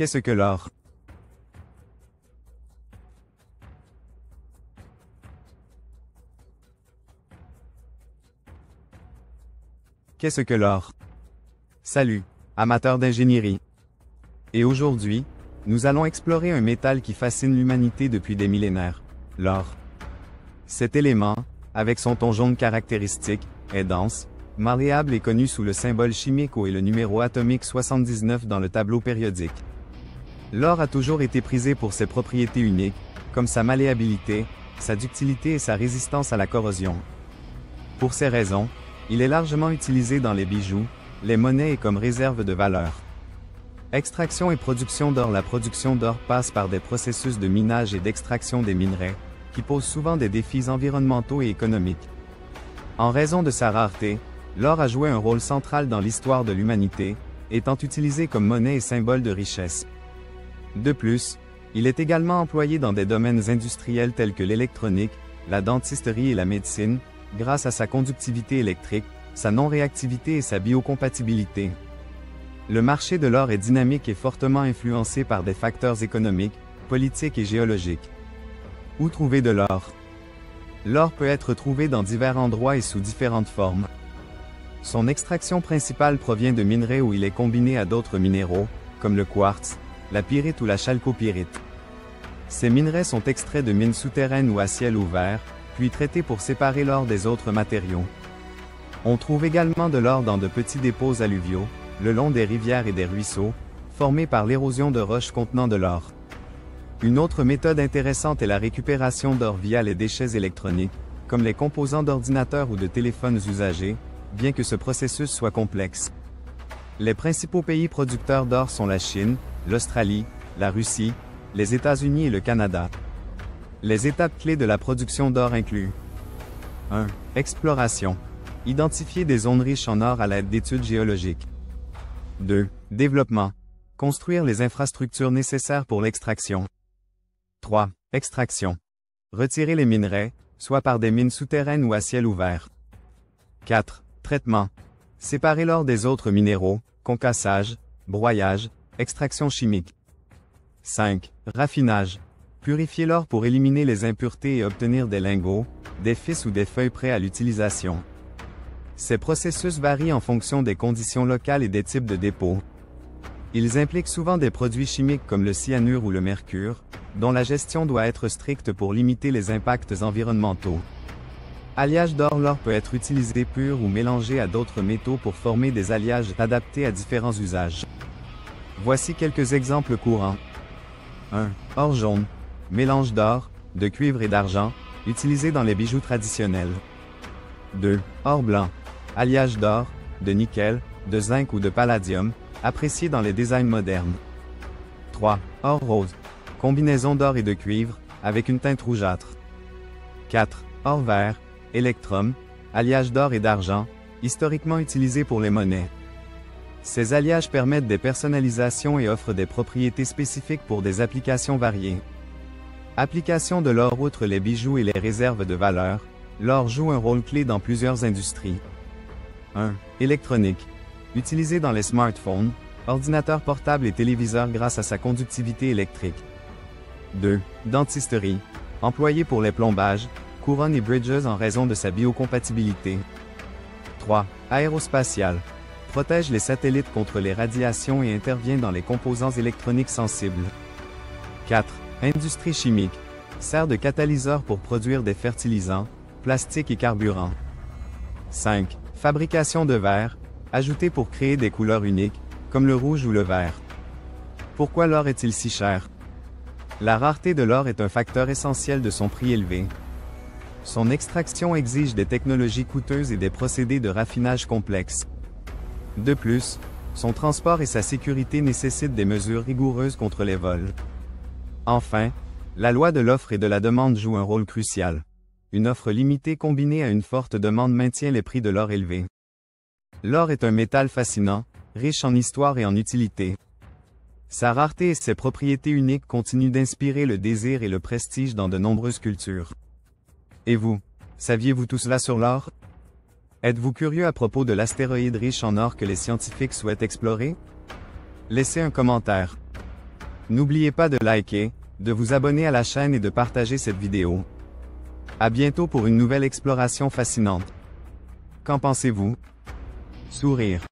Qu'est-ce que l'or? Qu'est-ce que l'or? Salut, amateurs d'ingénierie. Et aujourd'hui, nous allons explorer un métal qui fascine l'humanité depuis des millénaires, l'or. Cet élément, avec son ton jaune caractéristique, est dense, malléable et connu sous le symbole chimique O et le numéro atomique 79 dans le tableau périodique. L'or a toujours été prisé pour ses propriétés uniques, comme sa malléabilité, sa ductilité et sa résistance à la corrosion. Pour ces raisons, il est largement utilisé dans les bijoux, les monnaies et comme réserve de valeur. Extraction et production d'or. La production d'or passe par des processus de minage et d'extraction des minerais, qui posent souvent des défis environnementaux et économiques. En raison de sa rareté, l'or a joué un rôle central dans l'histoire de l'humanité, étant utilisé comme monnaie et symbole de richesse. De plus, il est également employé dans des domaines industriels tels que l'électronique, la dentisterie et la médecine, grâce à sa conductivité électrique, sa non-réactivité et sa biocompatibilité. Le marché de l'or est dynamique et fortement influencé par des facteurs économiques, politiques et géologiques. Où trouver de l'or? L'or peut être trouvé dans divers endroits et sous différentes formes. Son extraction principale provient de minerais où il est combiné à d'autres minéraux, comme le quartz, la pyrite ou la chalcopyrite. Ces minerais sont extraits de mines souterraines ou à ciel ouvert, puis traités pour séparer l'or des autres matériaux. On trouve également de l'or dans de petits dépôts alluviaux, le long des rivières et des ruisseaux, formés par l'érosion de roches contenant de l'or. Une autre méthode intéressante est la récupération d'or via les déchets électroniques, comme les composants d'ordinateurs ou de téléphones usagés, bien que ce processus soit complexe. Les principaux pays producteurs d'or sont la Chine, l'Australie, la Russie, les États-Unis et le Canada. Les étapes clés de la production d'or incluent 1. Exploration. Identifier des zones riches en or à l'aide d'études géologiques. 2. Développement. Construire les infrastructures nécessaires pour l'extraction. 3. Extraction. Retirer les minerais, soit par des mines souterraines ou à ciel ouvert. 4. Traitement. Séparer l'or des autres minéraux, concassage, broyage, extraction chimique. 5. Raffinage. Purifier l'or pour éliminer les impuretés et obtenir des lingots, des fils ou des feuilles prêts à l'utilisation. Ces processus varient en fonction des conditions locales et des types de dépôts. Ils impliquent souvent des produits chimiques comme le cyanure ou le mercure, dont la gestion doit être stricte pour limiter les impacts environnementaux. Alliage d'or. L'or peut être utilisé pur ou mélangé à d'autres métaux pour former des alliages adaptés à différents usages. Voici quelques exemples courants. 1. Or jaune. Mélange d'or, de cuivre et d'argent, utilisé dans les bijoux traditionnels. 2. Or blanc. Alliage d'or, de nickel, de zinc ou de palladium, apprécié dans les designs modernes. 3. Or rose. Combinaison d'or et de cuivre, avec une teinte rougeâtre. 4. Or vert. Électrum. Alliage d'or et d'argent, historiquement utilisé pour les monnaies. Ces alliages permettent des personnalisations et offrent des propriétés spécifiques pour des applications variées. Application de l'or. Outre les bijoux et les réserves de valeur, l'or joue un rôle clé dans plusieurs industries. 1. Électronique. Utilisé dans les smartphones, ordinateurs portables et téléviseurs grâce à sa conductivité électrique. 2. Dentisterie. Employé pour les plombages, couronnes et bridges en raison de sa biocompatibilité. 3. Aérospatial. Protège les satellites contre les radiations et intervient dans les composants électroniques sensibles. 4. Industrie chimique. Sert de catalyseur pour produire des fertilisants, plastiques et carburants. 5. Fabrication de verre. Ajouté pour créer des couleurs uniques, comme le rouge ou le vert. Pourquoi l'or est-il si cher? La rareté de l'or est un facteur essentiel de son prix élevé. Son extraction exige des technologies coûteuses et des procédés de raffinage complexes. De plus, son transport et sa sécurité nécessitent des mesures rigoureuses contre les vols. Enfin, la loi de l'offre et de la demande joue un rôle crucial. Une offre limitée combinée à une forte demande maintient les prix de l'or élevés. L'or est un métal fascinant, riche en histoire et en utilité. Sa rareté et ses propriétés uniques continuent d'inspirer le désir et le prestige dans de nombreuses cultures. Et vous, saviez-vous tout cela sur l'or? Êtes-vous curieux à propos de l'astéroïde riche en or que les scientifiques souhaitent explorer? Laissez un commentaire. N'oubliez pas de liker, de vous abonner à la chaîne et de partager cette vidéo. À bientôt pour une nouvelle exploration fascinante. Qu'en pensez-vous? Sourire.